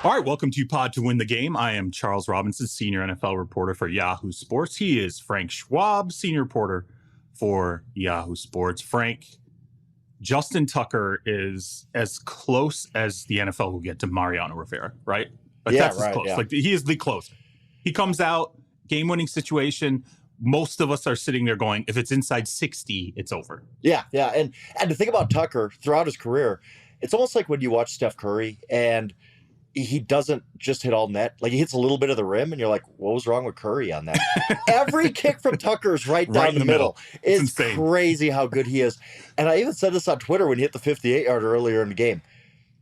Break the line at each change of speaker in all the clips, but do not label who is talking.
All right, welcome to Pod to Win the Game. I am Charles Robinson, senior NFL reporter for Yahoo Sports. He is Frank Schwab, senior reporter for Yahoo Sports. Frank, Justin Tucker is as close as the NFL will get to Mariano Rivera, right? That's as close.
Yeah.
Like, he is the closest. He comes out, game-winning situation. Most of us are sitting there going, if it's inside 60, it's over.
Yeah. And to think about Tucker throughout his career, it's almost like when you watch Steph Curry and he doesn't just hit all net. Like, he hits a little bit of the rim, and you're like, what was wrong with Curry on that? Every kick from Tucker is right down the middle. It's crazy how good he is. And I even said this on Twitter when he hit the 58-yarder earlier in the game.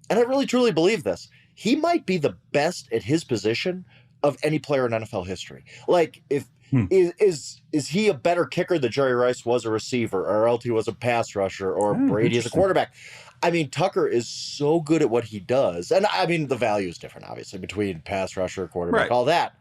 And I really, truly believe this. He might be the best at his position of any player in NFL history. Like, is he a better kicker than Jerry Rice was a receiver, or LT was a pass rusher, or Brady is a quarterback? I mean, Tucker is so good at what he does. And I mean, the value is different, obviously, between pass rusher, quarterback, all that.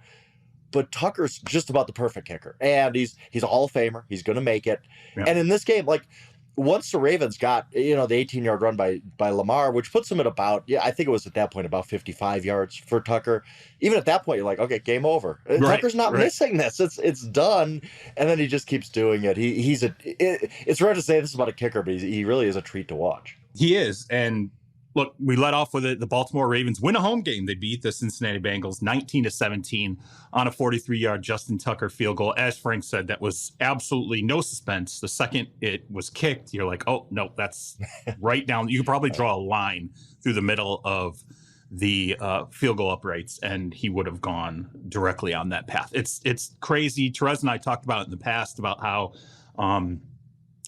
But Tucker's just about the perfect kicker. And he's a Hall of Famer. He's going to make it. Yeah. And in this game, like, once the Ravens got, the 18-yard run by Lamar, which puts him at about, I think it was at that point about 55 yards for Tucker. Even at that point, you're like, okay, game over. Tucker's not missing this. It's done. And then he just keeps doing it. It's rare to say this about a kicker, but he really is a treat to watch.
He is. And look, we let off with it. The Baltimore Ravens win a home game. They beat the Cincinnati Bengals 19-17 on a 43-yard Justin Tucker field goal. As Frank said, that was absolutely no suspense. The second it was kicked, you're like, oh, no, that's right down. You could probably draw a line through the middle of the field goal uprights, and he would have gone directly on that path. It's crazy. Terez and I talked about it in the past about how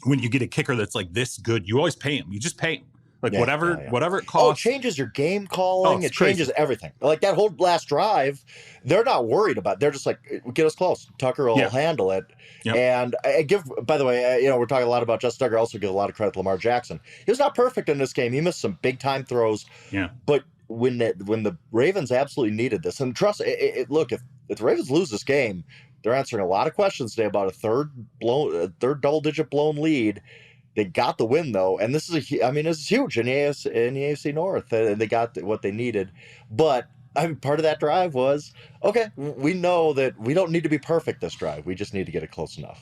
when you get a kicker that's like this good, you always pay him. You just pay him. Like, whatever it costs.
Oh, it changes your game calling. It changes everything. Like, that whole last drive, they're not worried about it. They're just like, get us close. Tucker will handle it. Yep. And I give, by the way, we're talking a lot about Justin Tucker. I also give a lot of credit to Lamar Jackson. He was not perfect in this game. He missed some big time throws. Yeah. But when the Ravens absolutely needed this, and trust look, if the Ravens lose this game, they're answering a lot of questions today about a third double-digit blown lead. They got the win, though, and this is huge in the AFC North. They got what they needed. But part of that drive was, okay, we know that we don't need to be perfect this drive. We just need to get it close enough.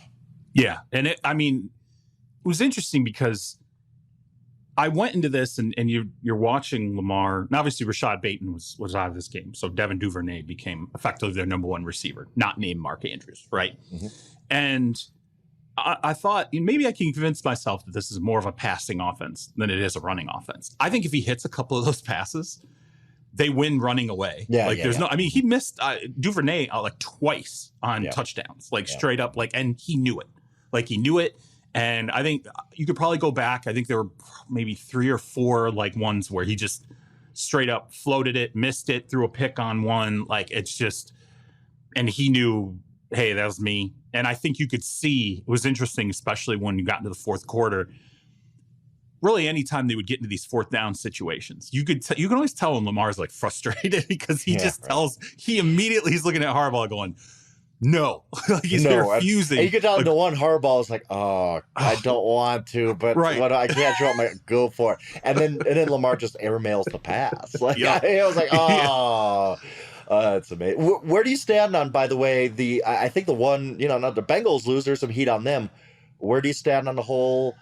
Yeah, and it was interesting because I went into this, and you're watching Lamar, and obviously Rashad Bateman was out of this game, so Devin Duvernay became effectively their number one receiver, not named Mark Andrews, right? Mm-hmm. And I thought maybe I can convince myself that this is more of a passing offense than it is a running offense. I think if he hits a couple of those passes, they win running away. He missed Duvernay like twice on touchdowns, straight up, and he knew it. And I think you could probably go back. I think there were maybe 3 or 4 ones where he just straight up floated it, missed it, threw a pick on one. And he knew, hey, that was me. And I think you could see, it was interesting, especially when you got into the fourth quarter, really anytime they would get into these fourth down situations, you can always tell when Lamar's frustrated because he he's looking at Harbaugh going, no, he's refusing.
And you get down to one, Harbaugh is like, oh, I don't want to, but what I can't drop my go for it. And then Lamar just airmails the pass. I was like, oh. That's amazing. Where do you stand on, by the way, I think the one, not the Bengals lose, there's some heat on them. Where do you stand on the whole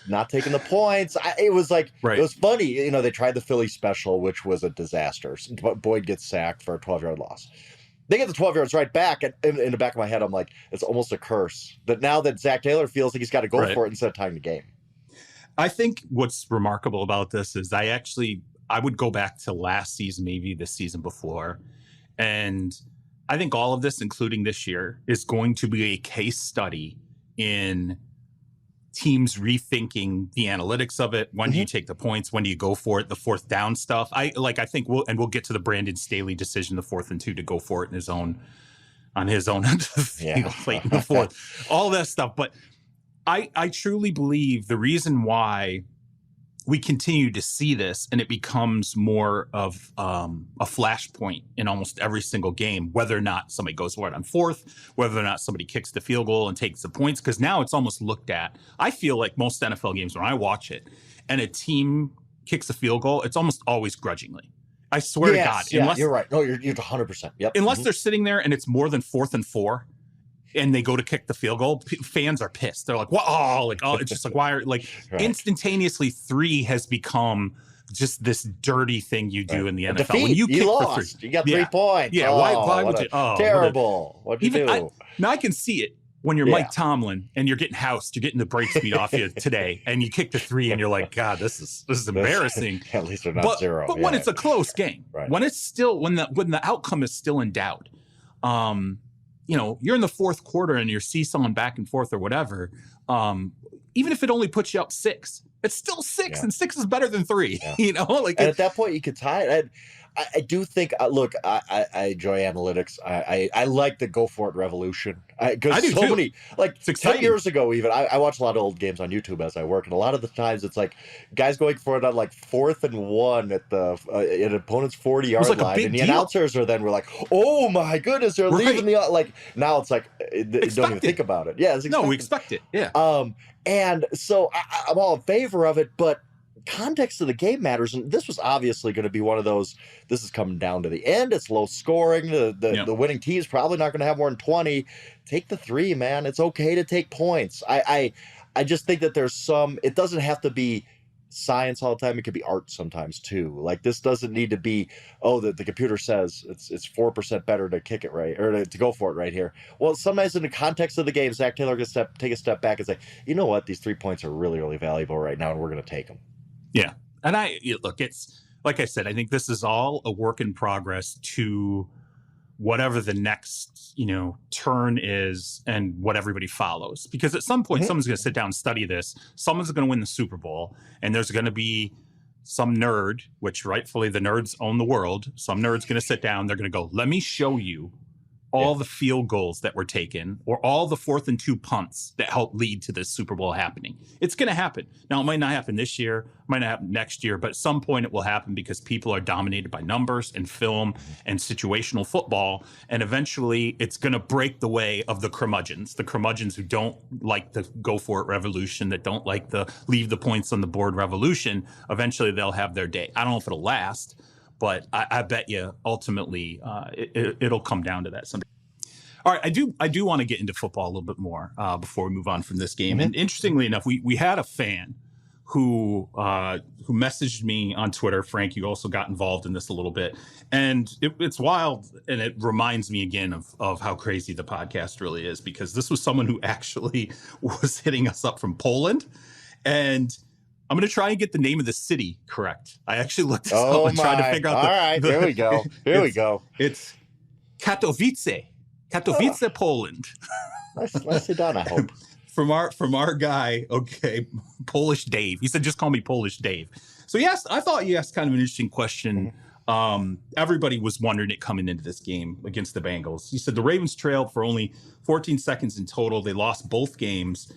not taking the points? It was it was funny. They tried the Philly special, which was a disaster. Boyd gets sacked for a 12-yard loss. They get the 12 yards right back, and in the back of my head, I'm like, it's almost a curse. That now that Zach Taylor feels like he's got to go for it instead of tying the game.
I think what's remarkable about this is I would go back to last season, maybe the season before. And I think all of this, including this year, is going to be a case study in teams rethinking the analytics of it. When do you take the points? When do you go for it? The fourth down stuff. I think we'll get to the Brandon Staley decision, the 4th and 2 to go for it on his own end of the field, late in the fourth, all that stuff. But I truly believe the reason why we continue to see this, and it becomes more of a flashpoint in almost every single game, whether or not somebody goes for it on 4th, whether or not somebody kicks the field goal and takes the points, because now it's almost looked at. I feel like most NFL games, when I watch it, and a team kicks a field goal, it's almost always grudgingly. I swear to God.
Yeah, you're right. No, you're 100%. Yep.
Unless they're sitting there and it's more than 4th and 4 and they go to kick the field goal, fans are pissed. They're like, "What? Oh, it's just like, why are right. Instantaneously 3 has become just this dirty thing you do in the NFL.
Defeat.
When you kick
lost.
for 3,
you got 3 points.
Yeah, why would you? Oh,
terrible. What'd you do?
Now I can see it when you're Mike Tomlin and you're getting housed, you're getting the brake speed off you today, and you kick the 3, and you're like, God, this is embarrassing.
At least they're not 0.
But when it's a close game, when it's still when the outcome is still in doubt, you're in the 4th quarter and you're seesawing back and forth or whatever. Even if it only puts you up 6, it's still 6, and 6 is better than 3. And
at that point you could tie it. I do think. Look, I enjoy analytics. I like the go for it revolution. Because so many, like 10 years ago, even I watch a lot of old games on YouTube as I work, and a lot of the times it's like guys going for it on like 4th and 1 at the an opponent's 40-yard line, and the announcers were like, "Oh my goodness, they're leaving the like." Now it's like don't even think about it. Yeah,
we expect it. Yeah.
And so I'm all in favor of it, but context of the game matters, and this was obviously going to be one of those. This is coming down to the end. It's low scoring. The winning team is probably not going to have more than 20. Take the 3, man. It's okay to take points. I just think that there's some. It doesn't have to be science all the time. It could be art sometimes too. Like this doesn't need to be. Oh, the computer says it's 4% better to kick it right or to go for it right here. Well, sometimes in the context of the game, Zach Taylor can take a step back and say, you know what, these 3 points are really, really valuable right now, and we're going to take them.
Yeah. And look, it's like I said, I think this is all a work in progress to whatever the next, turn is and what everybody follows. Because at some point, someone's going to sit down and study this. Someone's going to win the Super Bowl, and there's going to be some nerd, which rightfully the nerds own the world. Some nerd's going to sit down. They're going to go, let me show you all the field goals that were taken or all the 4th and 2 punts that helped lead to this Super Bowl happening. It's going to happen. Now, it might not happen this year, might not happen next year, but at some point it will happen because people are dominated by numbers and film and situational football. And eventually it's going to break the way of the curmudgeons who don't like the go for it revolution, that don't like the leave the points on the board revolution. Eventually they'll have their day. I don't know if it'll last, but I bet you ultimately it'll come down to that someday. All right, I do want to get into football a little bit more before we move on from this game. And interestingly enough, we had a fan who messaged me on Twitter. Frank, you also got involved in this a little bit, and it's wild, and it reminds me again of how crazy the podcast really is, because this was someone who actually was hitting us up from Poland, and I'm going to try and get the name of the city correct. I actually looked this up and tried to figure out.
All right, here we go. Here we go.
It's Katowice, Poland.
Nicely done, I hope.
From our guy, okay, Polish Dave. He said, just call me Polish Dave. So I thought you asked kind of an interesting question. Everybody was wondering it coming into this game against the Bengals. He said the Ravens trailed for only 14 seconds in total. They lost both games.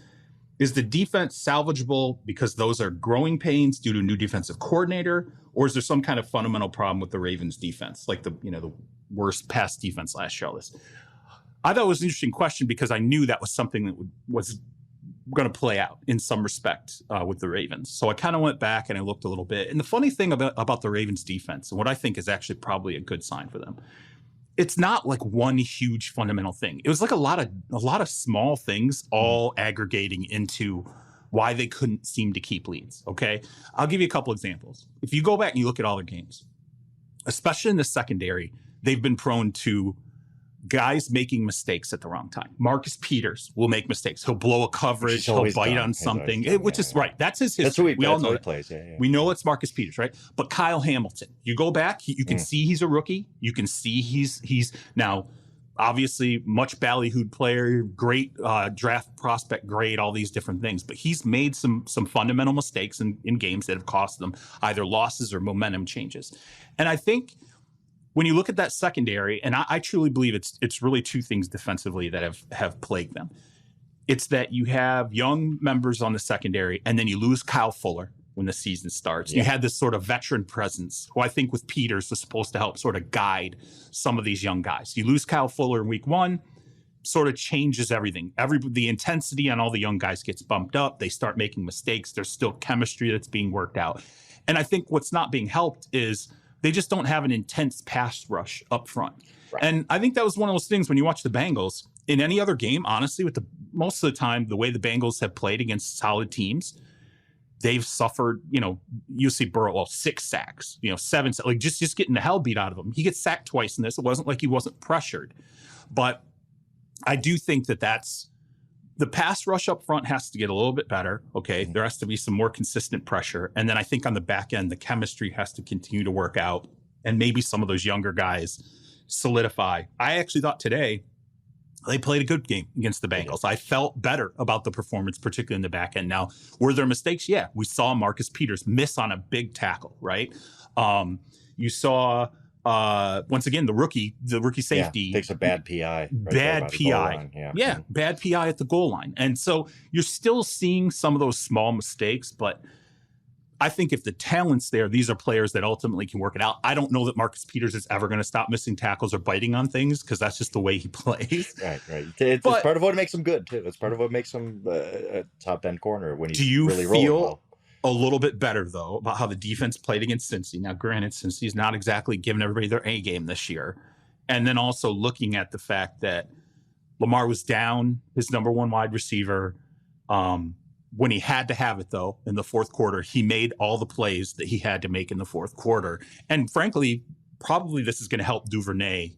Is the defense salvageable because those are growing pains due to a new defensive coordinator, or is there some kind of fundamental problem with the Ravens defense, like the worst pass defense last year? I thought it was an interesting question because I knew that was something that was going to play out in some respect with the Ravens. So I kind of went back and I looked a little bit. And the funny thing about the Ravens defense, and what I think is actually probably a good sign for them, it's not like one huge fundamental thing. It was like a lot of small things all aggregating into why they couldn't seem to keep leads. Okay. I'll give you a couple examples. If you go back and you look at all their games, especially in the secondary, they've been prone to guys making mistakes at the wrong time. Marcus Peters will make mistakes. He'll blow a coverage. He'll bite on something, which is right. That's his history. We all know it.
Plays. Yeah.
We know it's Marcus Peters, right? But Kyle Hamilton, you go back, you can see he's a rookie. You can see he's now obviously much ballyhooed player, great draft prospect, great, all these different things. But he's made some fundamental mistakes in games that have cost them either losses or momentum changes. And I think when you look at that secondary, and I truly believe it's really two things defensively that have plagued them. It's that you have young members on the secondary, and then you lose Kyle Fuller when the season starts. Yeah. You had this sort of veteran presence, who I think with Peters was supposed to help sort of guide some of these young guys. You lose Kyle Fuller in week 1, sort of changes everything. The intensity on all the young guys gets bumped up. They start making mistakes. There's still chemistry that's being worked out. And I think what's not being helped is They just don't have an intense pass rush up front.
Right.
And I think that was one of those things when you watch the Bengals in any other game, honestly, with most of the time, the way the Bengals have played against solid teams, they've suffered, you see Burrow, 6 sacks, 7, like just getting the hell beat out of him. He gets sacked twice in this. It wasn't like he wasn't pressured. But I do think that's the pass rush up front has to get a little bit better. Okay. There has to be some more consistent pressure. And then I think on the back end, the chemistry has to continue to work out. And maybe some of those younger guys solidify. I actually thought today they played a good game against the Bengals. I felt better about the performance, particularly in the back end. Now, were there mistakes? Yeah. We saw Marcus Peters miss on a big tackle, right? You saw once again the rookie safety
takes a bad PI.
Bad PI. Bad PI at the goal line. And so you're still seeing some of those small mistakes, but I think if the talent's there, these are players that ultimately can work it out. I don't know that Marcus Peters is ever going to stop missing tackles or biting on things because that's just the way he plays.
Right. It's part of what makes him good too. It's part of what makes him a top end corner when he's really rolling well.
A little bit better, though, about how the defense played against Cincy. Now, granted, Cincy's not exactly giving everybody their A game this year. And then also looking at the fact that Lamar was down his number one wide receiver. When he had to have it, though, in the fourth quarter, he made all the plays that he had to make in the fourth quarter. And frankly, probably this is going to help Duvernay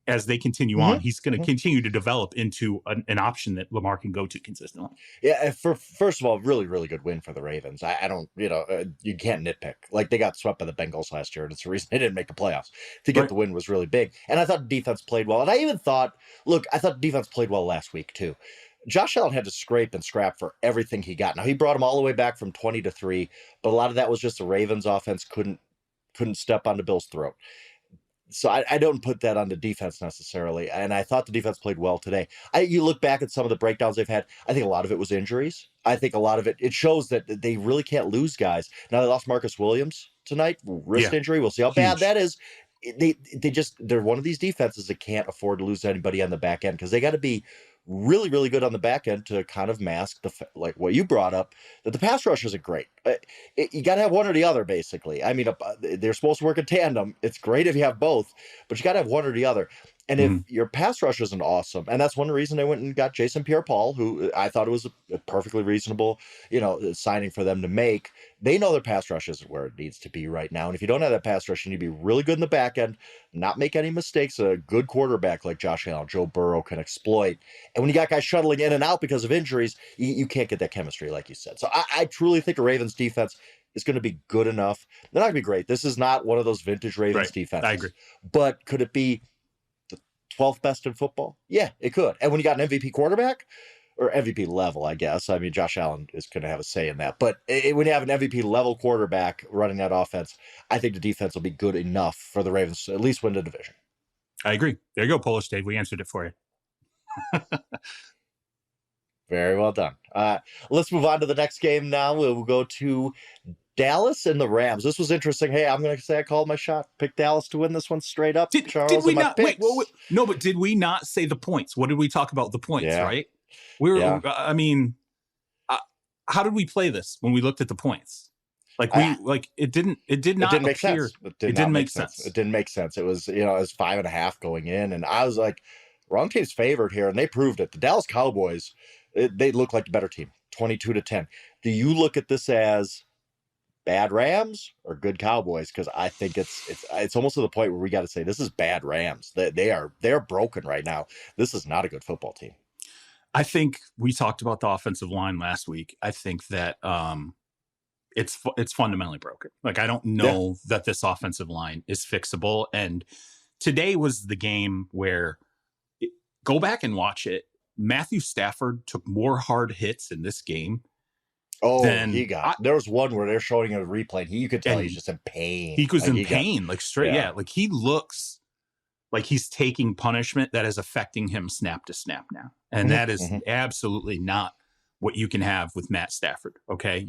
as they continue on. He's going to continue to develop into an option that Lamar can go to consistently.
Yeah, first of all, really, really good win for the Ravens. I don't, you can't nitpick. Like, they got swept by the Bengals last year, and it's the reason they didn't make the playoffs. To get the win was really big. And I thought the defense played well. And I even thought, I thought the defense played well last week, too. Josh Allen had to scrape and scrap for everything he got. Now, he brought him all the way back from 20-3, but a lot of that was just the Ravens offense couldn't step on the Bills' throat. So I don't put that on the defense necessarily. And I thought the defense played well today. You look back at some of the breakdowns they've had. I think a lot of it was injuries. I think a lot of it shows that they really can't lose guys. Now they lost Marcus Williams tonight, wrist injury. We'll see how bad that is. They're one of these defenses that can't afford to lose anybody on the back end because they got to be really, really good on the back end to kind of mask like what you brought up, that the pass rush isn't great. You got to have one or the other, basically. I mean, they're supposed to work in tandem. It's great if you have both, but you got to have one or the other. And if your pass rush isn't awesome, and that's one reason they went and got Jason Pierre-Paul, who I thought it was a perfectly reasonable, signing for them to make. They know their pass rush isn't where it needs to be right now. And if you don't have that pass rush, you need to be really good in the back end, not make any mistakes. A good quarterback like Josh Allen, Joe Burrow can exploit. And when you got guys shuttling in and out because of injuries, you can't get that chemistry, like you said. So I truly think the Ravens defense is going to be good enough. They're not going to be great. This is not one of those vintage Ravens defenses. I agree. But could it be 12th best in football? Yeah, it could. And when you got an MVP quarterback, or MVP level, I guess. I mean, Josh Allen is going to have a say in that. But when you have an MVP level quarterback running that offense, I think the defense will be good enough for the Ravens to at least win the division.
I agree. There you go, Polish Dave. We answered it for you.
Very well done. Let's move on to the next game now. We'll go to Dallas and the Rams. This was interesting. Hey, I'm going to say I called my shot. Pick Dallas to win this one straight up.
Did we not? Wait, no, but did we not say the points? What did we talk about the points, right? I mean, how did we play this when we looked at the points? It didn't make sense. It didn't make sense.
It didn't make sense. It was, it was 5.5 going in. And I was like, wrong team's favored here. And they proved it. The Dallas Cowboys, they look like the better team, 22-10. Do you look at this as bad Rams or good Cowboys? Because I think it's almost to the point where we got to say this is bad Rams. They're broken right now. This is not a good football team.
I think we talked about the offensive line last week. I think that it's fundamentally broken. Like, I don't know that this offensive line is fixable. And today was the game where go back and watch it. Matthew Stafford took more hard hits in this game.
There was one where they're showing a replay. You could tell he's just in pain.
He was in pain, like straight. Yeah. Like he looks like he's taking punishment that is affecting him snap to snap now. And that is absolutely not what you can have with Matt Stafford. Okay.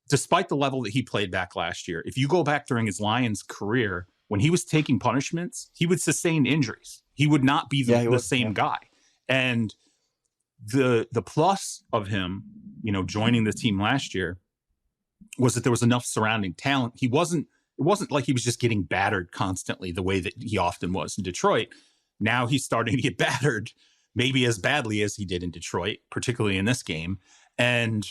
Despite the level that he played back last year, if you go back during his Lions career, when he was taking punishments, he would sustain injuries. He would not be the same guy. And the plus of him, joining the team last year, was that there was enough surrounding talent. It wasn't like he was just getting battered constantly the way that he often was in Detroit. Now he's starting to get battered maybe as badly as he did in Detroit, particularly in this game. And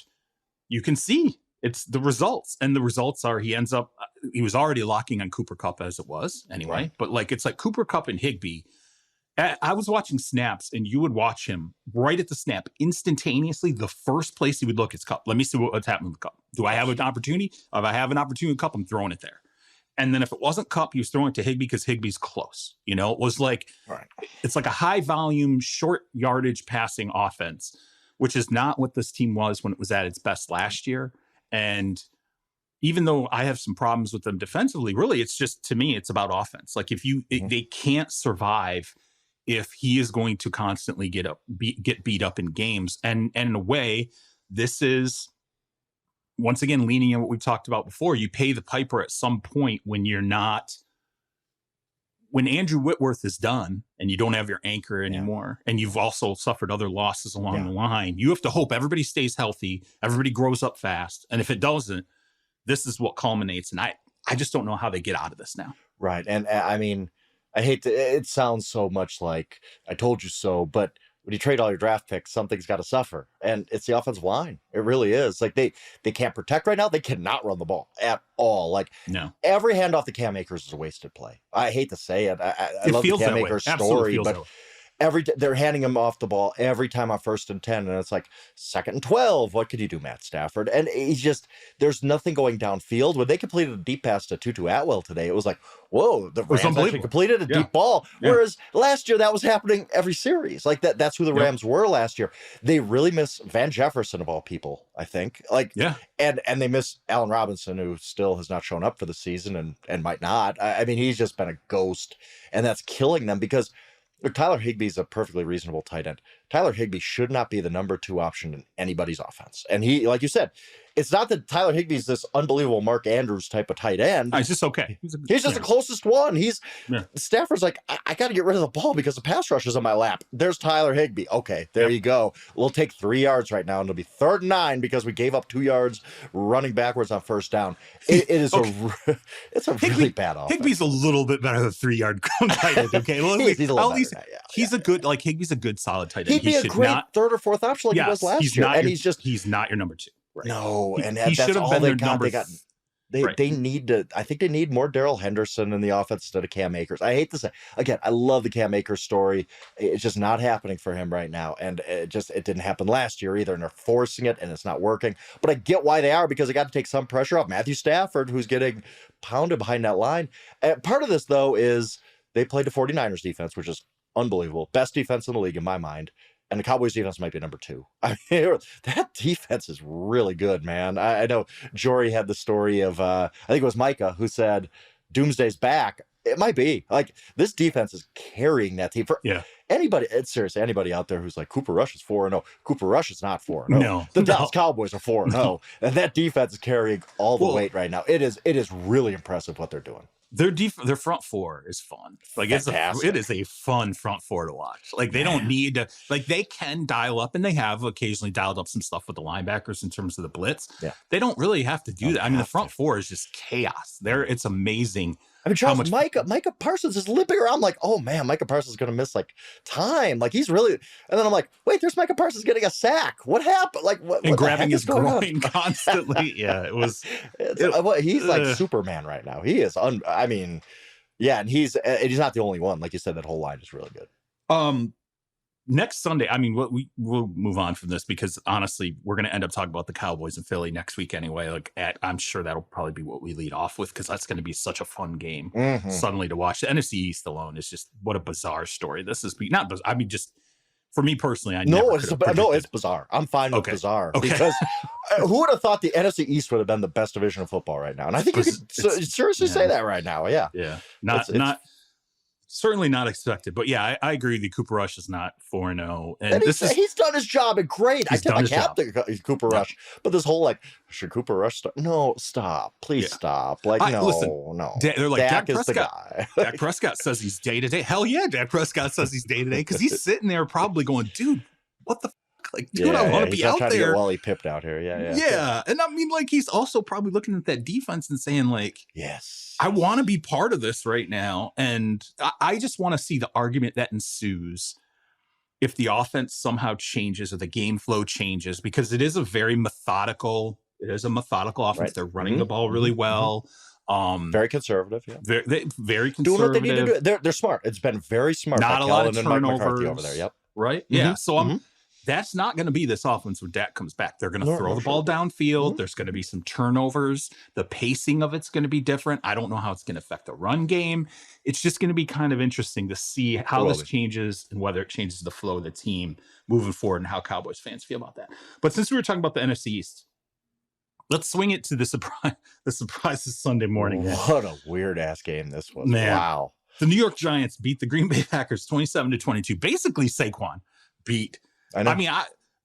you can see it's the results. And the results are he was already locking on Cooper Kupp as it was anyway. Right. But like, it's like Cooper Kupp and Higbee. I was watching snaps and you would watch him right at the snap instantaneously. The first place he would look is Kupp. Let me see what's happening with Kupp. Do I have an opportunity? If I have an opportunity with Kupp, I'm throwing it there. And then if it wasn't Kupp, he was throwing it to Higbee because Higbee's close. You know, it was like, right. It's like a high volume, short yardage passing offense, which is not what this team was when it was at its best last year. And even though I have some problems with them defensively, really, it's just, to me, it's about offense. Like if they can't survive if he is going to constantly get beat up in games. And in a way, this is, once again, leaning on what we've talked about before. You pay the piper at some point when Andrew Whitworth is done and you don't have your anchor anymore, and you've also suffered other losses along the line. You have to hope everybody stays healthy, everybody grows up fast. And if it doesn't, this is what culminates. And I just don't know how they get out of this now.
Right. And I mean, I hate to, it sounds so much like I told you so, but when you trade all your draft picks, something's got to suffer. And it's the offensive line. It really is. Like they can't protect right now. They cannot run the ball at all. Like every handoff to Cam Akers is a wasted play. I hate to say it. I love the Cam Akers story, but they're handing him off the ball every time on 1st and 10, and it's like 2nd and 12. What could you do, Matt Stafford? And there's nothing going downfield. When they completed a deep pass to Tutu Atwell today, it was like, whoa, the Rams actually completed a deep ball. Whereas last year that was happening every series. Like that's who the Rams were last year. They really miss Van Jefferson of all people, I think. And they miss Allen Robinson, who still has not shown up for the season and might not. I mean, he's just been a ghost, and that's killing them because Tyler Higbee is a perfectly reasonable tight end. Tyler Higbee should not be the number 2 option in anybody's offense. And he, like you said, it's not that Tyler Higbee's this unbelievable Mark Andrews type of tight end.
He's just okay.
He's just the closest one. Stafford's like, I got to get rid of the ball because the pass rush is on my lap. There's Tyler Higbee. Okay, there you go. We'll take 3 yards right now, and it'll be 3rd and 9 because we gave up 2 yards running backwards on 1st down. It is it's a really bad offense.
Higbee's a little bit better than 3-yard tight end. Okay, well,
he's a little better.
He's a good, like Higbee's a good solid tight end.
He'd be a great 3rd or 4th option like he was last year. And
he's not your number 2. Right.
No, and that's all they got. They need to. I think they need more Darrell Henderson in the offense instead of Cam Akers. I hate to say, again, I love the Cam Akers story. It's just not happening for him right now, and it didn't happen last year either. And they're forcing it, and it's not working. But I get why they are, because they got to take some pressure off Matthew Stafford, who's getting pounded behind that line. And part of this though is they played the 49ers defense, which is unbelievable, best defense in the league in my mind. And the Cowboys defense might be number 2. I mean, that defense is really good, man. I know Jory had the story of, I think it was Micah, who said, Doomsday's back. It might be. Like, this defense is carrying that team. For anybody, seriously, anybody out there who's like, Cooper Rush is 4-0. Cooper Rush is not 4-0.
No.
The Dallas Cowboys are 4-0. And that defense is carrying all the weight right now. It is really impressive what they're doing.
Their front 4 is fun. Like it is a fun front 4 to watch. Like they don't need to, like they can dial up, and they have occasionally dialed up some stuff with the linebackers in terms of the blitz. Yeah. They don't really have to do that. I mean, the front 4 is just chaos. It's amazing.
I mean, Charles, Micah Parsons is limping around like, oh man, Micah Parsons is going to miss like time. Like he's really, and then I'm like, wait, there's Micah Parsons getting a sack. What happened? Like what?
And grabbing his groin constantly. Yeah, it was.
He's like Superman right now. He is. I mean, yeah, and he's not the only one. Like you said, that whole line is really good.
Next Sunday, I mean, we'll move on from this because honestly, we're going to end up talking about the Cowboys in Philly next week anyway. Like, I'm sure that'll probably be what we lead off with because that's going to be such a fun game suddenly to watch. The NFC East alone is just what a bizarre story. This is not bizarre. I mean, just for me personally,
it's bizarre. I'm fine with bizarre because who would have thought the NFC East would have been the best division of football right now? And I think you could seriously say that right now. Yeah,
certainly not expected, but yeah, I agree with you. Cooper Rush is not 4-0, and
he's done his job and great. I tip my cap to Cooper Rush, but this whole like, should Cooper Rush start? No, stop, please stop. Like, no.
They're like
Dak
Dak
is the guy.
Dak Prescott says he's day to day. Hell yeah, Dak Prescott says he's day to day because he's sitting there probably going, dude, what the fuck? Like, dude, I want to be out
trying
there.
to get Wally pipped out here.
Yeah. And I mean, like, he's also probably looking at that defense and saying, like,
yes,
I want to be part of this right now. And I just want to see the argument that ensues if the offense somehow changes or the game flow changes, because it is a very methodical offense. Right. They're running the ball really well.
Very conservative. Yeah.
Very conservative.
Doing what they need to do. They're smart. It's been very smart.
Not a lot of turnovers.
Mike McCarthy over there. Yep.
Right. Yeah. So that's not going to be this offense when Dak comes back. They're going to throw the ball downfield. There's going to be some turnovers. The pacing of it's going to be different. I don't know how it's going to affect the run game. It's just going to be kind of interesting to see how this changes and whether it changes the flow of the team moving forward and how Cowboys fans feel about that. But since we were talking about the NFC East, let's swing it to the surprise. The surprise is Sunday morning.
What a weird ass game this was.
Man.
Wow.
The New York Giants beat the Green Bay Packers 27-22. Basically, Saquon beat. I mean,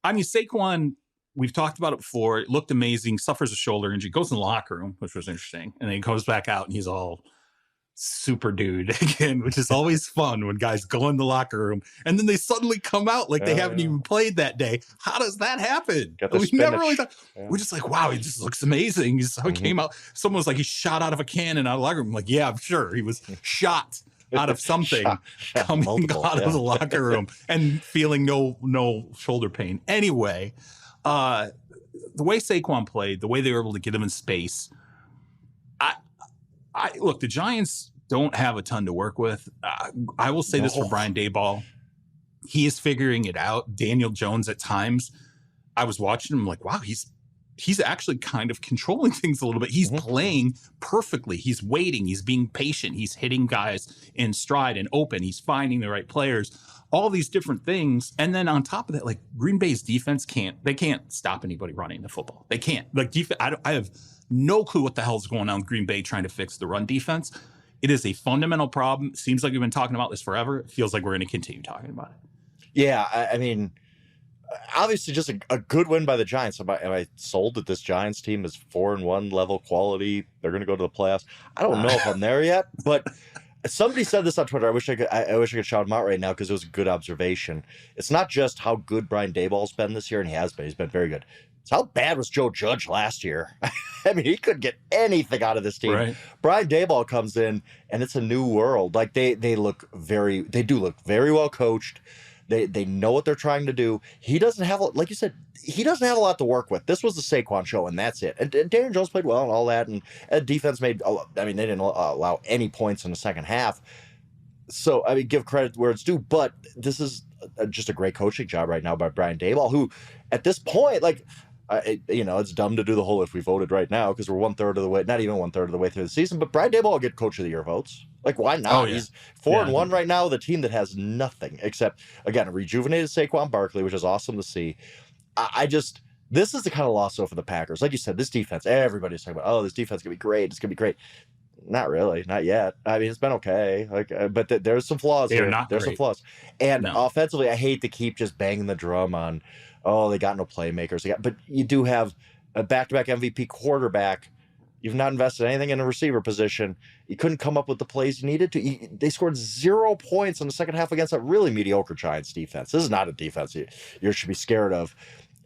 Saquon, we've talked about it before. It looked amazing. Suffers a shoulder injury. Goes in the locker room, which was interesting. And then he goes back out and he's all super dude again, which is always fun when guys go in the locker room and then they suddenly come out like they haven't even played that day. How does that happen? We never really thought. We're just like, wow, he just looks amazing. He's how he came out. Someone was like, he shot out of a cannon out of the locker room. I'm like, yeah, I'm sure he was shot out of something coming out of the locker room and feeling no shoulder pain. Anyway, the way Saquon played, the way they were able to get him in space, I look, the Giants don't have a ton to work with. I will say this for Brian Daboll. He is figuring it out. Daniel Jones at times, I was watching him like, wow, he's actually kind of controlling things a little bit. He's playing perfectly. He's waiting. He's being patient. He's hitting guys in stride and open. He's finding the right players, all these different things. And then on top of that, like Green Bay's defense can't stop anybody running the football. They can't. Like I have no clue what the hell is going on with Green Bay trying to fix the run defense. It is a fundamental problem. It seems like we've been talking about this forever. It feels like we're going to continue talking about it.
Yeah, I mean, obviously just a good win by the Giants. Am I sold that this Giants team is 4-1 level quality? They're going to go to the playoffs. I don't know if I'm there yet, but somebody said this on Twitter. I wish I could shout him out right now because it was a good observation. It's not just how good Brian Daboll's been this year, and he has been. He's been very good. It's how bad was Joe Judge last year? I mean, he couldn't get anything out of this team. Right. Brian Daboll comes in, and it's a new world. Like they do look very well coached. They know what they're trying to do. He doesn't have, like you said, he doesn't have a lot to work with. This was the Saquon show, and that's it. And Daniel Jones played well and all that, and defense made. I mean, they didn't allow any points in the second half. So I mean, give credit where it's due. But this is just a great coaching job right now by Brian Daboll, who, at this point, like. It's dumb to do the whole if we voted right now because we're 1/3 of the way, not even 1/3 of the way through the season. But Brian Daboll will get Coach of the Year votes. Like, why not? He's 4-1 right now with a team that has nothing except, again, a rejuvenated Saquon Barkley, which is awesome to see. This is the kind of loss though for the Packers. Like you said, this defense, everybody's talking about, this defense is gonna be great. It's gonna be great. Not really, not yet. I mean, it's been okay. But there's some flaws here. There's some flaws. And offensively, I hate to keep just banging the drum on. They got no playmakers. But you do have a back-to-back MVP quarterback. You've not invested anything in a receiver position. You couldn't come up with the plays you needed to. They scored 0 points in the second half against a really mediocre Giants defense. This is not a defense you should be scared of.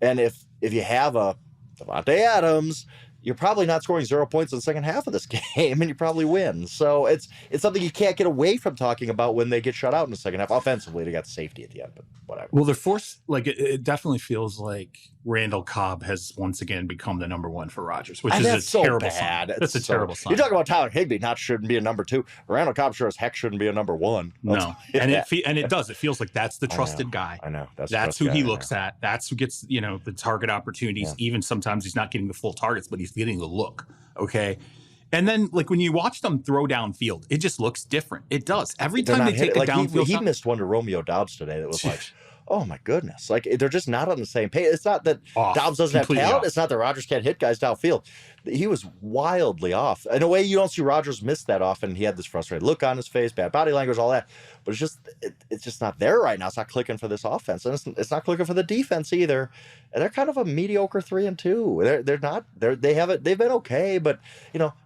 And if you have a Devontae Adams, you're probably not scoring 0 points in the second half of this game, and you probably win. So it's something you can't get away from talking about when they get shut out in the second half. Offensively, they got safety at the end, but whatever.
Well, they're forced. Like it definitely feels like Randall Cobb has once again become the number one for Rodgers, which is a terrible sign. That's a terrible sign.
You talk about Tyler Higbee shouldn't be a number 2. Randall Cobb sure as heck shouldn't be a number 1.
No, and it does. It feels like that's the trusted guy.
I know.
That's who he looks at. That's who gets the target opportunities. Yeah. Even sometimes he's not getting the full targets, but he's getting the look. Okay. And then, like, when you watch them throw downfield, it just looks different. It does. Every time they take a downfield.
He missed one to Romeo Doubs today that was like, oh my goodness. Like, they're just not on the same page. It's not that Doubs doesn't have talent. It's not that Rodgers can't hit guys downfield. He was wildly off. In a way, you don't see Rodgers miss that often. He had this frustrated look on his face, bad body language, all that. But it's just not there right now. It's not clicking for this offense. And it's not clicking for the defense either. And they're kind of a mediocre 3-2. They've been okay, but,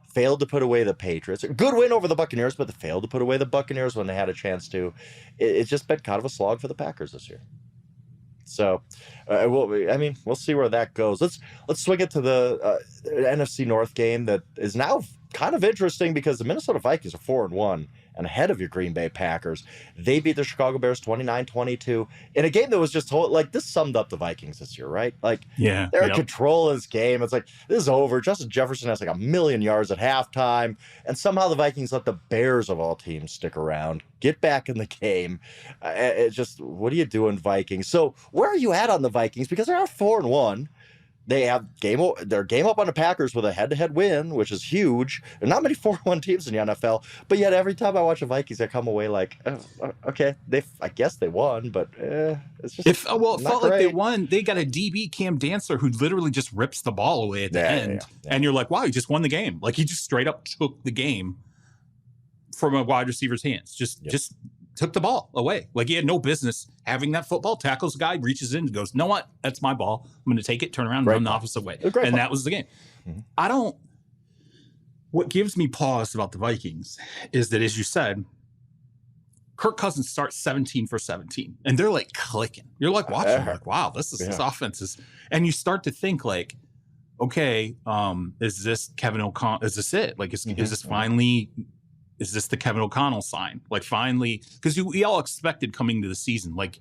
failed to put away the Patriots. Good win over the Buccaneers, but they failed to put away the Buccaneers when they had a chance to. It's just been kind of a slog for the Packers this year. So, we'll see where that goes. Let's swing it to the NFC North game that is now kind of interesting because the Minnesota Vikings are 4-1 and ahead of your Green Bay Packers. They beat the Chicago Bears 29-22 in a game that was just this summed up the Vikings this year, right? Like, they're in control of this game. It's like, this is over. Justin Jefferson has like 1,000,000 yards at halftime, and somehow the Vikings let the Bears of all teams stick around, get back in the game. It's just, what are you doing, Vikings? So where are you at on the Vikings? Because they're 4-1. They have their game up on the Packers with a head-to-head win, which is huge. There are not many 4-1 teams in the NFL, but yet every time I watch the Vikings, I come away like, okay, I guess they won, but it's just it felt
like they won. They got a DB, Cam Dancer, who literally just rips the ball away at the end, and you're like, wow, he just won the game. Like, he just straight up took the game from a wide receiver's hands. Just took the ball away. Like, he had no business having that football. Tackles the guy, reaches in and goes, "You know what? That's my ball. I'm going to take it, turn around, and run the opposite way." And that was the game. Mm-hmm. What gives me pause about the Vikings is that, as you said, Kirk Cousins starts 17 for 17, and they're like clicking. You're like watching, like, wow, this offense is, and you start to think like, okay, is this Kevin O'Connell? Is this it? Like, is this finally? Is this the Kevin O'Connell sign? Like, finally, because we all expected coming to the season, like,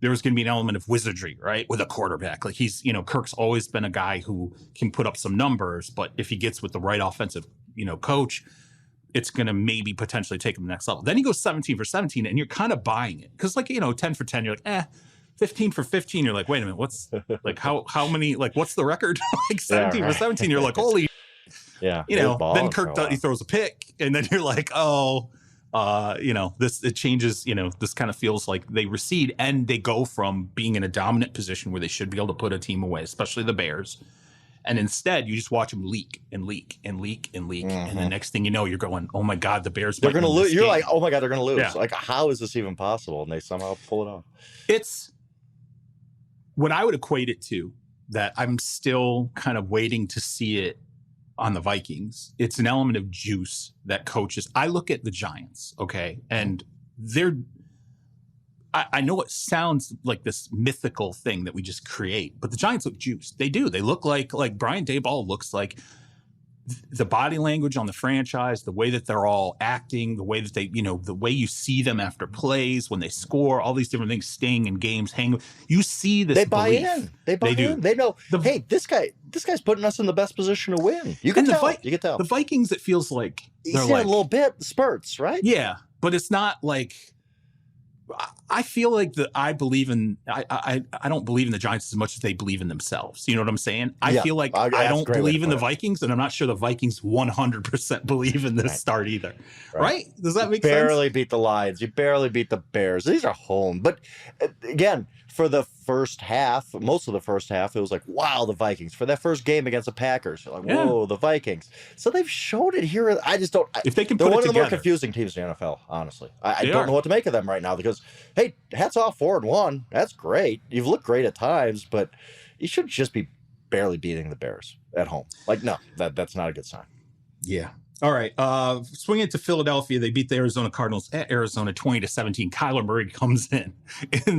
there was going to be an element of wizardry, right? With a quarterback. Like, Kirk's always been a guy who can put up some numbers, but if he gets with the right offensive, coach, it's going to maybe potentially take him to the next level. Then he goes 17 for 17, and you're kind of buying it. Because, 10 for 10, you're like, 15 for 15, you're like, wait a minute, what's, like, how many, like, what's the record? Like, 17 for 17, you're like, holy.
Yeah.
Then Kirk he throws a pick, and then you're like, it changes, this kind of feels like they recede, and they go from being in a dominant position where they should be able to put a team away, especially the Bears. And instead you just watch them leak and leak and leak and leak. Mm-hmm. And the next thing you know, you're going, oh my God, the Bears,
they're going to lose. You're like, oh my God, they're going to lose. Yeah. Like, how is this even possible? And they somehow pull it off.
It's what I would equate it to, that I'm still kind of waiting to see it on the Vikings. It's an element of juice that coaches. I look at the Giants, okay, and I know it sounds like this mythical thing that we just create, but the Giants look juiced. They do. They look like Brian Daboll looks like. The body language on the franchise, the way that they're all acting, the way that they, the way you see them after plays, when they score, all these different things, staying in games, hanging. You see this.
They buy in. They buy in. They know. Hey, this guy's putting us in the best position to win. You can tell. You can tell.
The Vikings, it feels like
they're like a little bit spurts, right?
Yeah, but it's not like. I feel like I believe in. I don't believe in the Giants as much as they believe in themselves. You know what I'm saying? I feel like I don't believe in the Vikings, and I'm not sure the Vikings 100% believe in this start either. Right? Does that make sense? You barely
beat the Lions. You barely beat the Bears. These are home. But again, for the first half, most of the first half, it was like, wow, the Vikings. For that first game against the Packers, you're like, whoa, the Vikings. So they've showed it here. I just don't.
If they can
they're
put it
one of
together.
the more confusing teams in the NFL, honestly. I don't know what to make of them right now because, hey, hats off, 4-1. That's great. You've looked great at times, but you should just be barely beating the Bears at home. Like, no, that's not a good sign.
Yeah. All right. Swing it to Philadelphia. They beat the Arizona Cardinals at Arizona 20-17. Kyler Murray comes in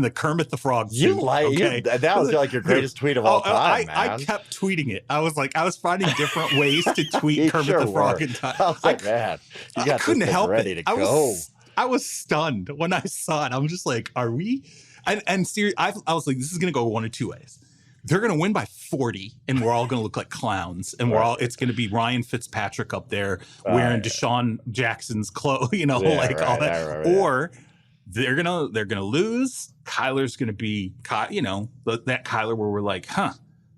the Kermit the Frog suit.
That was like your greatest tweet of all time, man.
I kept tweeting it. I was finding different ways to tweet Kermit the Frog.
I was like, man, you got
couldn't help
ready
it.
to go.
I was stunned when I saw it. I was just like, are we? And seriously, I was like, this is going to go one of two ways. They're going to win by 40, and we're all going to look like clowns, and it's going to be Ryan Fitzpatrick up there wearing Deshaun Jackson's clothes, all that. Or they're gonna lose. Kyler's going to be, that Kyler where we're like,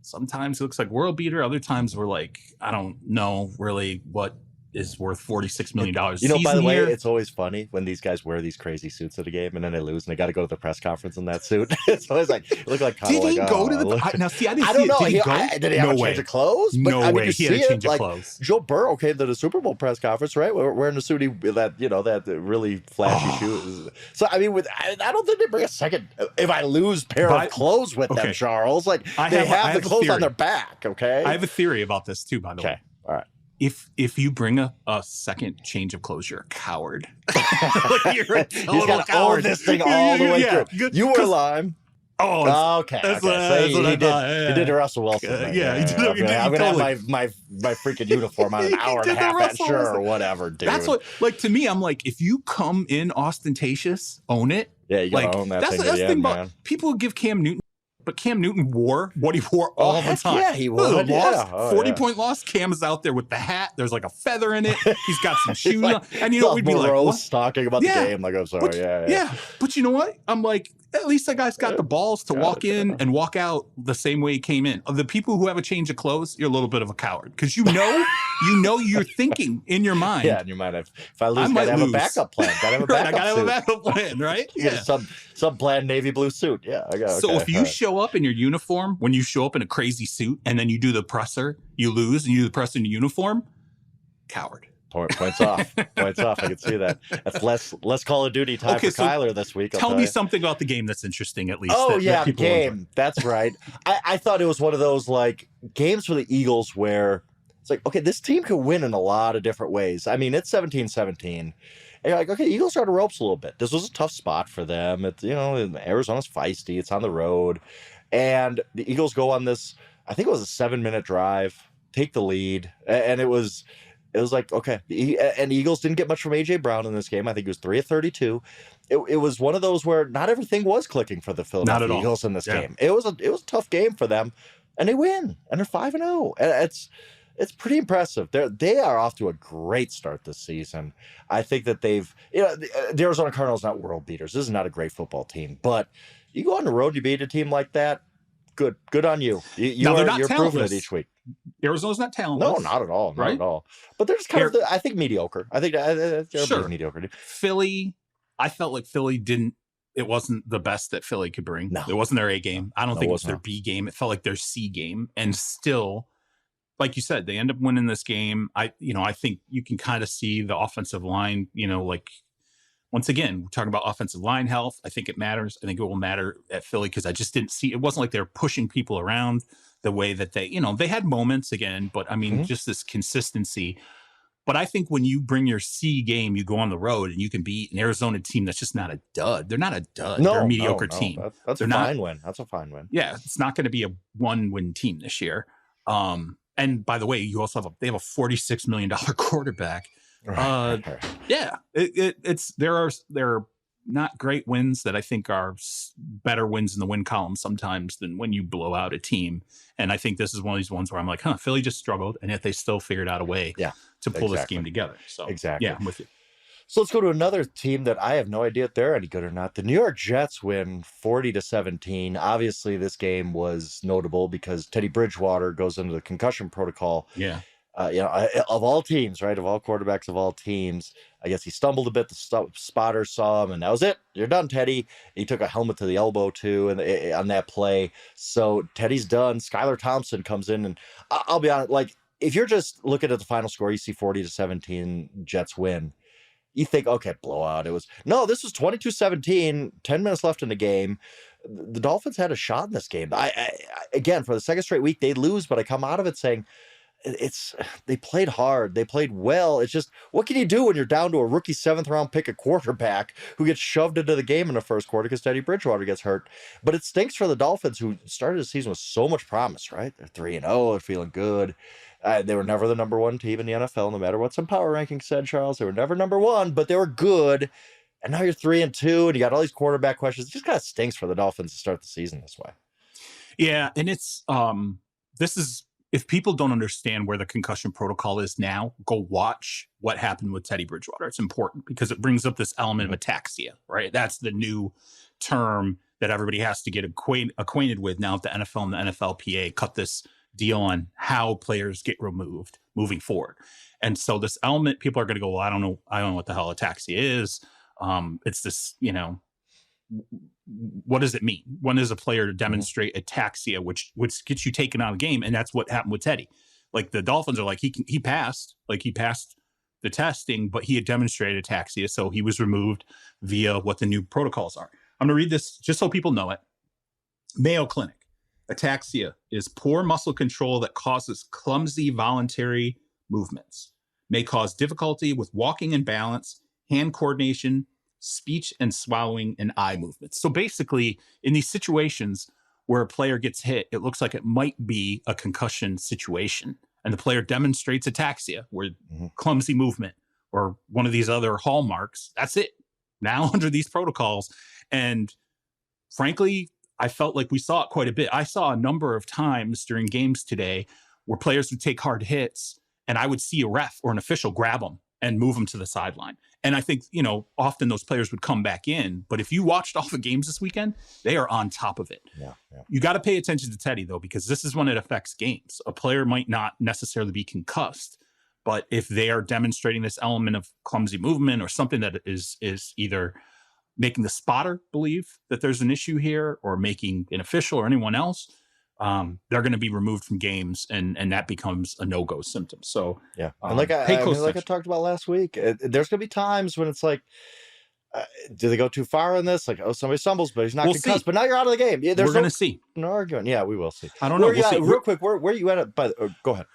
sometimes he looks like world beater. Other times we're like, I don't know really what is worth $46 million.
By the way, it's always funny when these guys wear these crazy suits at a game and then they lose and they got to go to the press conference in that suit. It's always like, you look like
Did he go to the? Now, see, I don't know.
Did he have a change of clothes?
But, no way. He had a change of clothes.
Joe Burrow came to the Super Bowl press conference, right? Wearing the suit that really flashy shoes. So I mean, I don't think they bring a second. If I lose pair of clothes with them, Charles, like they have the clothes on their back. Okay.
I have a theory about this too. By the way.
All right.
If you bring a second change of clothes, you're a coward. You're a total
coward. Own this thing all the way through. You were lime.
Oh,
Okay.
that's
So
what I
he
thought.
he did a Russell Wilson. Thing.
Yeah, he did.
I'm gonna
Totally.
have my freaking uniform on an hour and a half at sure or whatever, dude.
That's what, like, to me, I'm like, if you come in ostentatious, own it.
Yeah, you gotta own that thing. That's the thing about
man. People give Cam Newton, but Cam Newton wore what he wore all the time.
Yeah, he wore.
40-point loss. Cam is out there with the hat. There's like a feather in it. He's got some shoes
like,
on. And you know, we'd be like, what?
talking about the game. Like, I'm sorry.
Yeah. But you know what? I'm like, at least that guy's got the balls to walk in and walk out the same way he came in. Of the people who have a change of clothes, you're a little bit of a coward because you know you're thinking in your mind.
Yeah, in your mind, if I lose, I gotta have a backup plan. Gotta have a backup.
I gotta have a backup plan, right?
Yeah, some planned navy blue suit. Yeah, I got.
So if you show up in your uniform, when you show up in a crazy suit, and then you do the presser, you lose, and you do the presser in your uniform, coward.
Points off. Points off. I can see that. That's less Call of Duty time for Kyler this week.
Tell me something about the game that's interesting, at least.
The game. That's right. I thought it was one of those like games for the Eagles where it's like, okay, this team can win in a lot of different ways. I mean, it's 17-17. And you're like, okay, Eagles are on the ropes a little bit. This was a tough spot for them. It's, Arizona's feisty. It's on the road. And the Eagles go on this, I think it was a 7-minute drive, take the lead. And it was like, okay. And the Eagles didn't get much from A.J. Brown in this game. I think he was 3 of 32. It was one of those where not everything was clicking for the Philadelphia Eagles in this game. It was a tough game for them. And they win. And they're 5-0. And it's pretty impressive. They are off to a great start this season. I think that the Arizona Cardinals not world beaters. This is not a great football team. But you go on the road, you beat a team like that, good on you. You're proving it each week.
Arizona's not talentless.
No, not at all. Not at all. But they're just kind of, I think, mediocre. I think they're mediocre.
Philly, I felt like Philly it wasn't the best that Philly could bring. No. It wasn't their A game. I don't think it was their B game. It felt like their C game. And still, like you said, they end up winning this game. I think you can kind of see the offensive line, like, once again, we're talking about offensive line health. I think it matters. I think it will matter at Philly because I just didn't see, it wasn't like they were pushing people around the way that they had moments again, but I mean, just this consistency. But I think when you bring your C game, you go on the road and you can beat an Arizona team that's just not a dud. They're not a dud. They're a mediocre team.
That's a fine win. That's a fine win.
Yeah, it's not going to be a 1-win team this year. And by the way, you also they have a $46 million quarterback. Yeah, there are not great wins that I think are better wins in the win column sometimes than when you blow out a team. And I think this is one of these ones where I'm like, Philly just struggled, and yet they still figured out a way to pull this game together. So
exactly,
yeah, I'm with you.
So let's go to another team that I have no idea if they're any good or not. The New York Jets win 40-17. Obviously, this game was notable because Teddy Bridgewater goes into the concussion protocol.
Yeah.
Of all teams, right? Of all quarterbacks of all teams, I guess he stumbled a bit. The spotter saw him, and that was it. You're done, Teddy. He took a helmet to the elbow, too, and on that play. So Teddy's done. Skylar Thompson comes in, and I'll be honest, like, if you're just looking at the final score, you see 40-17 Jets win. You think, okay, blowout. This was 22-17, 10 minutes left in the game. The Dolphins had a shot in this game. I again, for the second straight week, they lose, but I come out of it saying, they played hard. They played well. It's just, what can you do when you're down to a rookie 7th-round pick, a quarterback who gets shoved into the game in the first quarter because Teddy Bridgewater gets hurt? But it stinks for the Dolphins, who started the season with so much promise, right? They're 3-0. They're feeling good. They were never the number one team in the NFL, no matter what some power rankings said, Charles. They were never number one, but they were good. And now you're 3-2, and you got all these quarterback questions. It just kind of stinks for the Dolphins to start the season this way.
Yeah, and it's if people don't understand where the concussion protocol is now, go watch what happened with Teddy Bridgewater. It's important because it brings up this element of ataxia, right? That's the new term that everybody has to get acquainted with now that the NFL and the NFLPA cut this deal on how players get removed moving forward. And so this element, people are going to go, well, I don't know what the hell ataxia is. It's this, what does it mean? When does a player demonstrate ataxia, which gets you taken out of the game? And that's what happened with Teddy. Like, the Dolphins are like, he passed the testing, but he had demonstrated ataxia. So he was removed via what the new protocols are. I'm going to read this just so people know it. Mayo Clinic. Ataxia is poor muscle control that causes clumsy voluntary movements, may cause difficulty with walking and balance, hand coordination, speech and swallowing and eye movements. So basically, in these situations where a player gets hit, it looks like it might be a concussion situation. And the player demonstrates ataxia, where clumsy movement or one of these other hallmarks. That's it. Now under these protocols. And frankly, I felt like we saw it quite a bit. I saw a number of times during games today where players would take hard hits and I would see a ref or an official grab them and move them to the sideline. And I think, often those players would come back in. But if you watched all the games this weekend, they are on top of it.
Yeah.
You got to pay attention to Teddy, though, because this is when it affects games. A player might not necessarily be concussed, but if they are demonstrating this element of clumsy movement or something that is either making the spotter believe that there's an issue here or making an official or anyone else, they're going to be removed from games, and that becomes a no-go symptom. So
yeah, and like I talked about last week, there's going to be times when it's like, do they go too far in this? Like, somebody stumbles, but he's not concussed. But now you're out of the game. Yeah,
we're going to see.
No arguing. Yeah, we will see.
I don't know. We'll see.
Real quick, where are you at? Go ahead.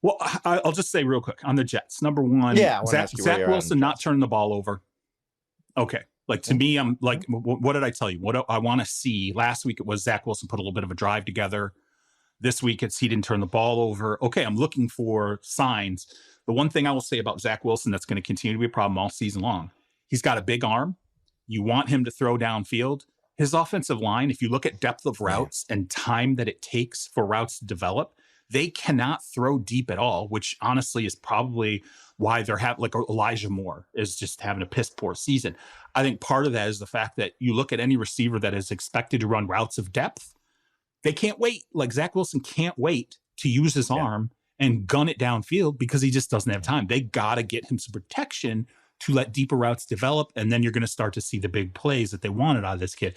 Well, I'll just say real quick on the Jets. Number one, Zach Wilson not turning the ball over. Okay. Like, to me, I'm like, what did I tell you? What I want to see last week, it was Zach Wilson put a little bit of a drive together. This week, it's he didn't turn the ball over. Okay, I'm looking for signs. The one thing I will say about Zach Wilson that's going to continue to be a problem all season long, he's got a big arm. You want him to throw downfield. His offensive line, if you look at depth of routes and time that it takes for routes to develop, they cannot throw deep at all, which honestly is probably why they're having, like, Elijah Moore is just having a piss poor season. I think part of that is the fact that you look at any receiver that is expected to run routes of depth, they can't wait. Like, Zach Wilson can't wait to use his arm and gun it downfield because he just doesn't have time. They got to get him some protection to let deeper routes develop, and then you're going to start to see the big plays that they wanted out of this kid.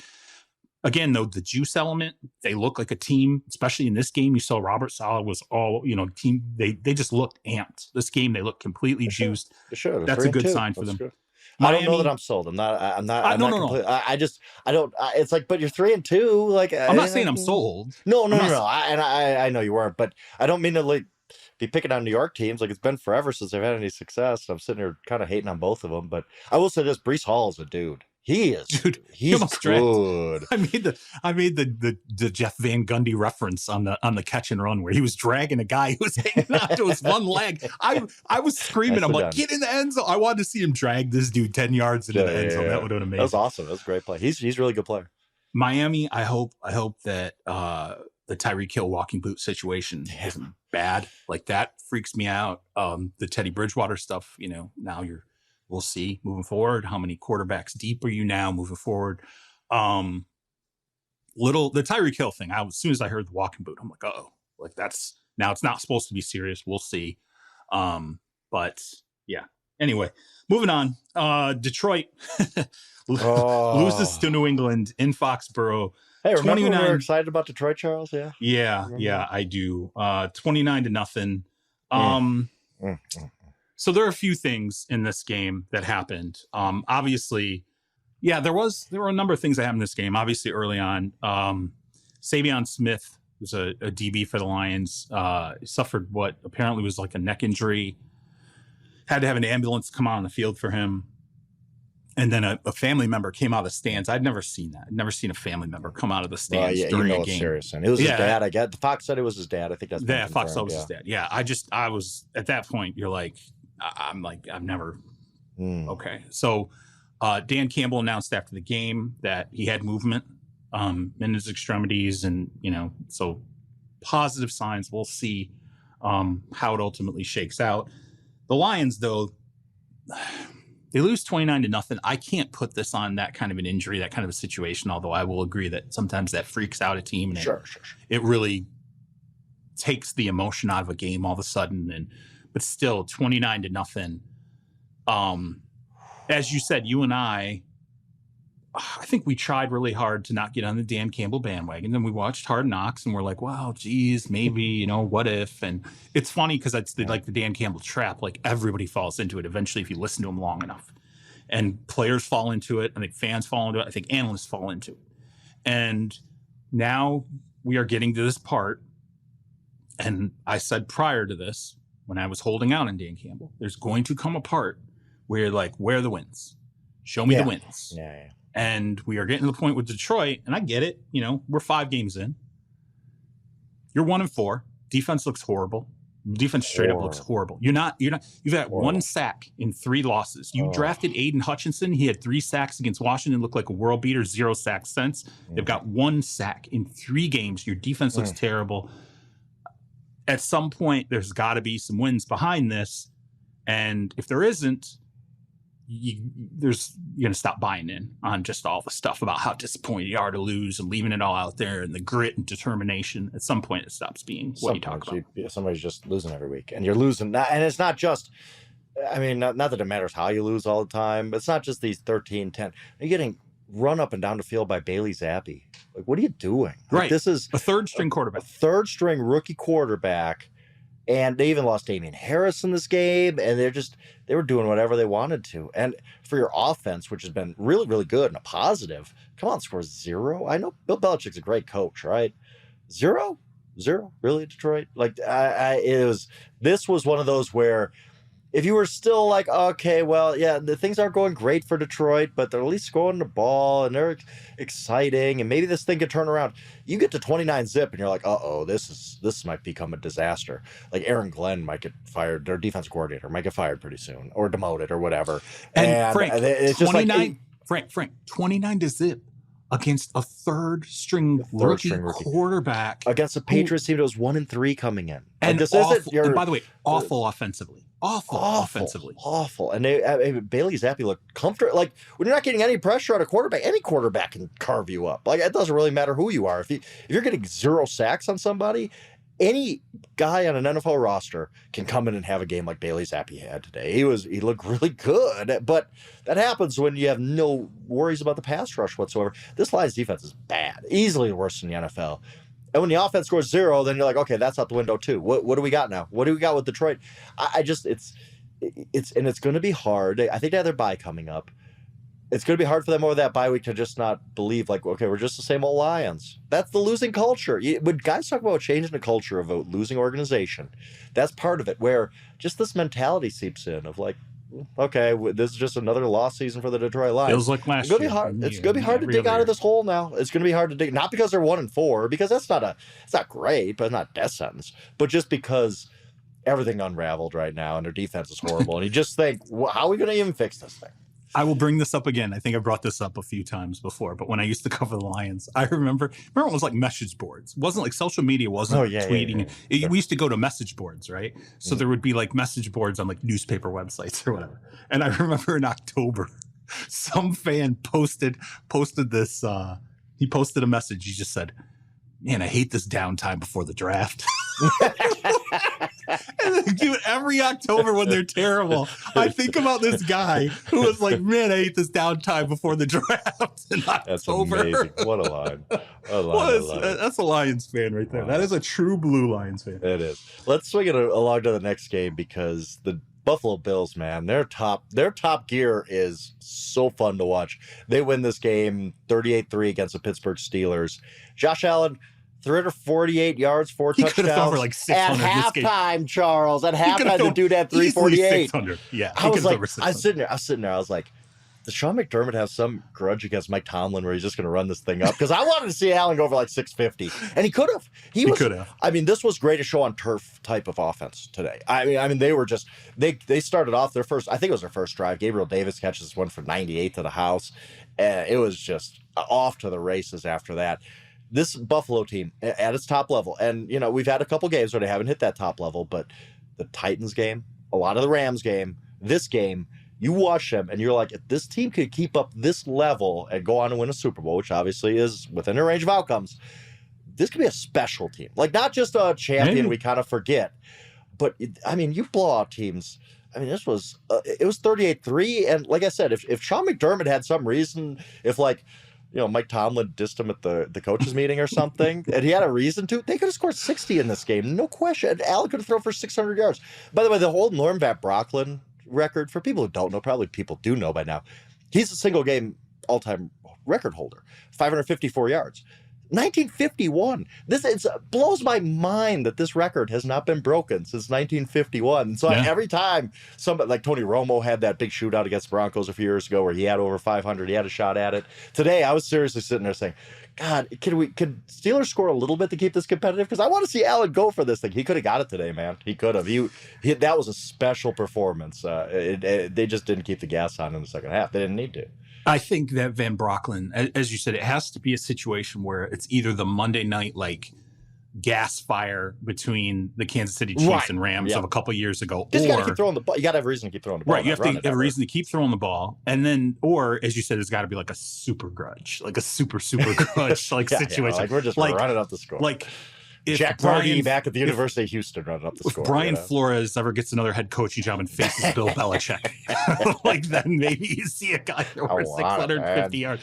Again, though, the juice element, they look like a team, especially in this game. You saw Robert Saleh was all, team. They just looked amped. This game, they looked completely juiced.
Sure.
That's a good sign for them.
Good. I don't know that I'm sold. I'm not.
No.
I don't. It's like, but you're 3-2. Like,
I'm not saying I'm sold.
No. I know you weren't, but I don't mean to like be picking on New York teams. Like, it's been forever since they've had any success. I'm sitting here kind of hating on both of them, but I will say this: Breece Hall is a dude. He is, dude. He's good.
I made the Jeff Van Gundy reference on the catch and run where he was dragging a guy who was hanging on to his one leg. I was screaming. I'm like, get in the end zone. I wanted to see him drag this dude 10 yards into the end zone. That would have been amazing.
That was awesome. That was a great play. He's a really good player.
Miami, I hope that the Tyreek Hill walking boot situation isn't bad. Like, that freaks me out. The Teddy Bridgewater stuff, now we'll see moving forward. How many quarterbacks deep are you now moving forward? The Tyreek Hill thing. As soon as I heard the walking boot, I'm like, like, that's now, it's not supposed to be serious. We'll see. But yeah. Anyway, moving on. Detroit loses to New England in Foxborough.
Hey, remember when we were excited about Detroit, Charles? Yeah.
Yeah, I do. 29-0. So there are a few things in this game that happened. Obviously, there were a number of things that happened in this game. Obviously, early on, Savion Smith was a DB for the Lions. Suffered what apparently was like a neck injury. Had to have an ambulance come out on the field for him. And then a family member came out of the stands. I'd never seen that. I'd never seen a family member come out of the stands during a game.
It's serious. And it was his dad. I guess the Fox said it was his dad. I think that's
Fox said it was his dad. Yeah, I was at that point. You're like, I'm like, I've never. Okay. So Dan Campbell announced after the game that he had movement in his extremities. And, so positive signs. We'll see how it ultimately shakes out. The Lions, though, they lose 29-0. I can't put this on that kind of an injury, that kind of a situation, although I will agree that sometimes that freaks out a team. And it really takes the emotion out of a game all of a sudden. But still, 29-0. As you said, you and I think we tried really hard to not get on the Dan Campbell bandwagon. Then we watched Hard Knocks and we're like, wow, geez, maybe, what if? And it's funny because it's like the Dan Campbell trap. Like, everybody falls into it eventually if you listen to him long enough. And players fall into it. I think fans fall into it. I think analysts fall into it. And now we are getting to this part. And I said prior to this, when I was holding out on Dan Campbell, there's going to come a part where you're like, where are the wins? Show me the wins.
Yeah.
And we are getting to the point with Detroit, and I get it. We're 5 games in. You're 1-4. Defense looks horrible. Defense straight up looks horrible. You've had 1 sack in 3 losses. You drafted Aiden Hutchinson. He had 3 sacks against Washington, looked like a world beater, 0 sacks since. They've got 1 sack in 3 games. Your defense looks terrible. At some point, there's got to be some wins behind this. And if there isn't, you're going to stop buying in on just all the stuff about how disappointed you are to lose and leaving it all out there and the grit and determination. At some point, it stops being what you talk about.
Somebody's just losing every week, and you're losing. And it's not just, not that it matters how you lose all the time, but it's not just these 13-10. You're getting run up and down the field by Bailey Zappi. Like, what are you doing?
Right.
This is
a third-string quarterback.
A third-string rookie quarterback. And they even lost Damian Harris in this game, and they were doing whatever they wanted to. And for your offense, which has been really, really good and a positive, come on, scores 0. I know Bill Belichick's a great coach, right? 0, really, Detroit? Like, this was one of those where if you were still like, okay, well, yeah, the things aren't going great for Detroit, but they're at least scoring the ball and they're exciting, and maybe this thing could turn around. You get to 29-zip and you're like, this might become a disaster. Like Aaron Glenn might get fired, their defense coordinator might get fired pretty soon, or demoted or whatever.
And Frank, it's 29, just Frank, 29-zip against a third-string rookie quarterback
against a Patriots team that was 1-3 coming in.
And and by the way, awful offensively. Awful.
And Bailey Zappi looked comfortable. Like, when you're not getting any pressure on a quarterback, any quarterback can carve you up. Like, it doesn't really matter who you are. If you're getting 0 sacks on somebody, any guy on an NFL roster can come in and have a game like Bailey Zappi had today. He looked really good, but that happens when you have no worries about the pass rush whatsoever. This Lions defense is bad, easily worse than the NFL. And when the offense scores 0, then you're like, okay, that's out the window too. What do we got now? What do we got with Detroit? It's going to be hard. I think they have their bye coming up. It's going to be hard for them over that bye week to just not believe, like, okay, we're just the same old Lions. That's the losing culture. When guys talk about changing the culture of a losing organization, that's part of it, where just this mentality seeps in of like, okay, this is just another lost season for the Detroit Lions.
Feels like last
year. It's going to be hard to dig out of this hole now. It's going to be hard to dig, not because they're 1-4, because it's not great, but it's not death sentence, but just because everything unraveled right now and their defense is horrible. And you just think, how are we going to even fix this thing?
I will bring this up again. I think I brought this up a few times before, but when I used to cover the Lions, I remember it was like message boards. It wasn't like social media wasn't tweeting. Yeah. We used to go to message boards, right? So there would be like message boards on like newspaper websites or whatever. And I remember in October, some fan posted this. He posted a message. He just said, "Man, I hate this downtime before the draft." And then, dude, every October when they're terrible, I think about this guy who was like, "Man, I hate this downtime before the draft." In October.
That's amazing. What a line.
That's a Lions fan right there. Wow. That is a true blue Lions fan.
It is. Let's swing it along to the next game, because the Buffalo Bills, man, their top gear is so fun to watch. They win this game 38-3 against the Pittsburgh Steelers. Josh Allen, 348 yards, 4 touchdowns.
He could have thrown for like 600
at halftime, Charles. At halftime, the dude had 348.
600. Yeah,
I was sitting there. I was like, does Sean McDermott have some grudge against Mike Tomlin where he's just going to run this thing up? Because I wanted to see Allen go for like 650, and he could have. He could have. I mean, this was greatest show on turf type of offense today. I mean, they were just they started off their first. I think it was their first drive. Gabriel Davis catches one for 98 to the house, and it was just off to the races after that. This Buffalo team at its top level, and we've had a couple games where they haven't hit that top level, but the Titans game, a lot of the Rams game, this game. You watch them, and you're like, if this team could keep up this level and go on to win a Super Bowl, which obviously is within their range of outcomes, this could be a special team. Like, not just a champion we kind of forget, but, you blow out teams. This was it was 38-3, and like I said, if Sean McDermott had some reason, if Mike Tomlin dissed him at the coaches meeting or something, and he had a reason to, they could have scored 60 in this game, no question. Allen could have thrown for 600 yards. By the way, the whole Norm Van Brocklin record, for people who don't know, probably people do know by now, he's a single game all-time record holder, 554 yards. 1951. It blows my mind that this record has not been broken since 1951. And so every time somebody like Tony Romo had that big shootout against the Broncos a few years ago where he had over 500, he had a shot at it. Today, I was seriously sitting there saying, God, could Steelers score a little bit to keep this competitive? Because I want to see Allen go for this thing. He could have got it today, man. He could have. That was a special performance. They just didn't keep the gas on in the second half. They didn't need to.
I think that Van Brocklin, as you said, it has to be a situation where it's either the Monday night gas fire between the Kansas City Chiefs and Rams of a couple years ago.
Just got to keep throwing the ball. You got to have a reason to keep throwing the ball.
Right, you have to have a reason to keep throwing the ball. And then, or as you said, it's got to be like a super grudge, like a super grudge situation.
Like we're just running up the score.
Like if
Jack Pardee back at the University of Houston running up the score.
If Brian Flores ever gets another head coaching job and faces Bill Belichick, then maybe you see a guy over 650 yards.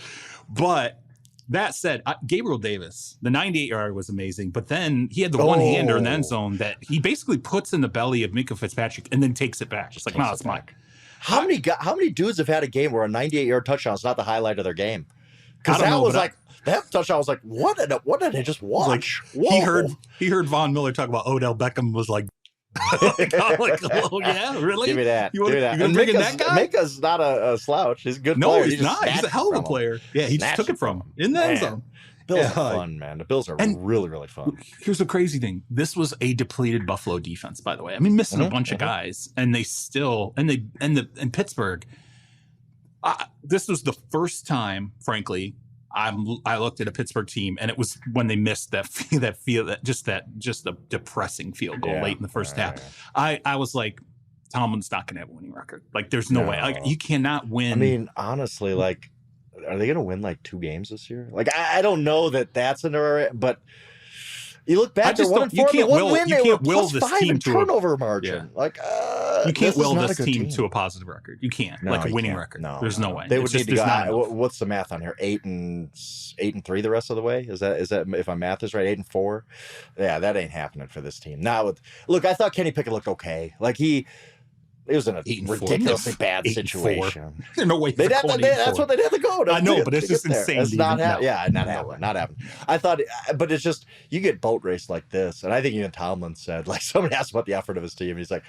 But that said, Gabriel Davis, the 98-yard was amazing, but then he had the one-hander in the end zone that he basically puts in the belly of Minkah Fitzpatrick and then takes it back. It's like, no, it's mine.
How many dudes have had a game where a 98-yard touchdown is not the highlight of their game? Because that touchdown was like, what did I just watch?
He heard Von Miller talk about Odell Beckham was like, oh yeah, really?
Give me that.
You want
to
bring in that guy?
Minkah's not a slouch. He's a good
player.
No,
he's not. He's a hell of a player. Yeah, he just took it from him in the end zone.
Bills are fun, man. The Bills are really, really fun.
Here's the crazy thing. This was a depleted Buffalo defense, by the way. I mean, missing a bunch of guys, and they still and Pittsburgh. This was the first time, frankly, I looked at a Pittsburgh team, and it was when they missed just a depressing field goal late in the first half. I was like, Tomlin's not going to have a winning record. Like, there's no way. Like, you cannot win.
I mean, honestly, like, are they going to win like 2 games this year? Like, I don't know that that's an error, but you look back, they're 1-4. You can't will this team to turnover margin. Like,
you can't will this team to a positive record. You can't, like a winning record. No, there's no way.
They would need to go. What's the math on here? 8-3 the rest of the way. Is that if my math is right? 8-4. Yeah, that ain't happening for this team. Look, I thought Kenny Pickett looked okay. Like he was in a ridiculously bad situation.
There's no way.
That's what they'd have to go.
I know, but it's just insane.
It's not happening. Yeah, not happening. I thought, but it's just, you get boat raced like this. And I think even Tomlin said, like, somebody asked about the effort of his team. And he's like,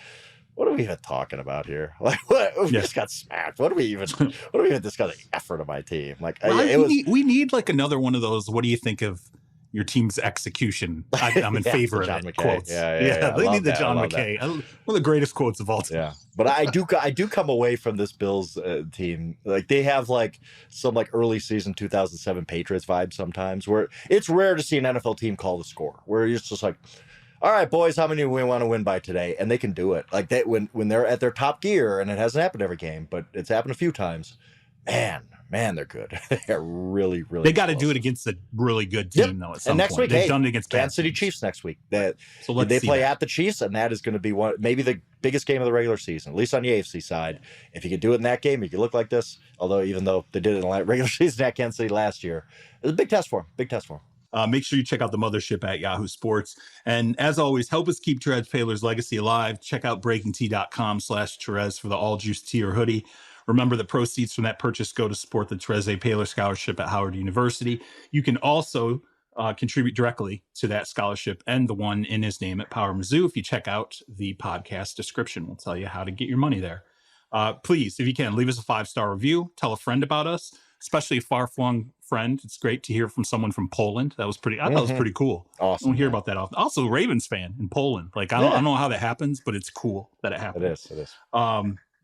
what are we even talking about here? Like, what? We just got smacked. What are we even discussing the effort of my team? Like,
we need like another one of those. What do you think of your team's execution? I'm in favor of
John
it.
McKay.
Quotes.
Yeah.
They need the John McKay. One of the greatest quotes of all time.
Yeah, but I do come away from this Bills team, like they have like some like early season 2007 Patriots vibe sometimes, where it's rare to see an NFL team call the score, where you're just like, all right, boys, how many do we want to win by today? And they can do it. Like they when they're at their top gear, and it hasn't happened every game, but it's happened a few times. Man, they're good. They're really, really.
They got to do it against a really good team, though. At some
next
point.
week,
they've done it against
Kansas City Chiefs next week. They
play
at the Chiefs, and that is going to be maybe the biggest game of the regular season, at least on the AFC side. If you could do it in that game, you could look like this. Even though they did it in the regular season at Kansas City last year, it was a big test for them.
Make sure you check out the mothership at Yahoo Sports. And as always, help us keep Therese Paler's legacy alive. Check out breakingtea.com/Therese for the all juice tee or hoodie. Remember that proceeds from that purchase go to support the Therese Paler Scholarship at Howard University. You can also contribute directly to that scholarship and the one in his name at Power Mizzou. If you check out the podcast description, we'll tell you how to get your money there. Please, if you can, leave us a 5-star review. Tell a friend about us, especially a far-flung friend. It's great to hear from someone from Poland. I thought it was pretty cool.
Awesome.
I don't hear about that often. Also, a Ravens fan in Poland. Like, I don't know how that happens, but it's cool that it happens.
It is.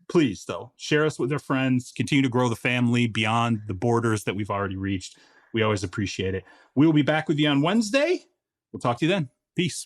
Please, though, share us with your friends. Continue to grow the family beyond the borders that we've already reached. We always appreciate it. We will be back with you on Wednesday. We'll talk to you then. Peace.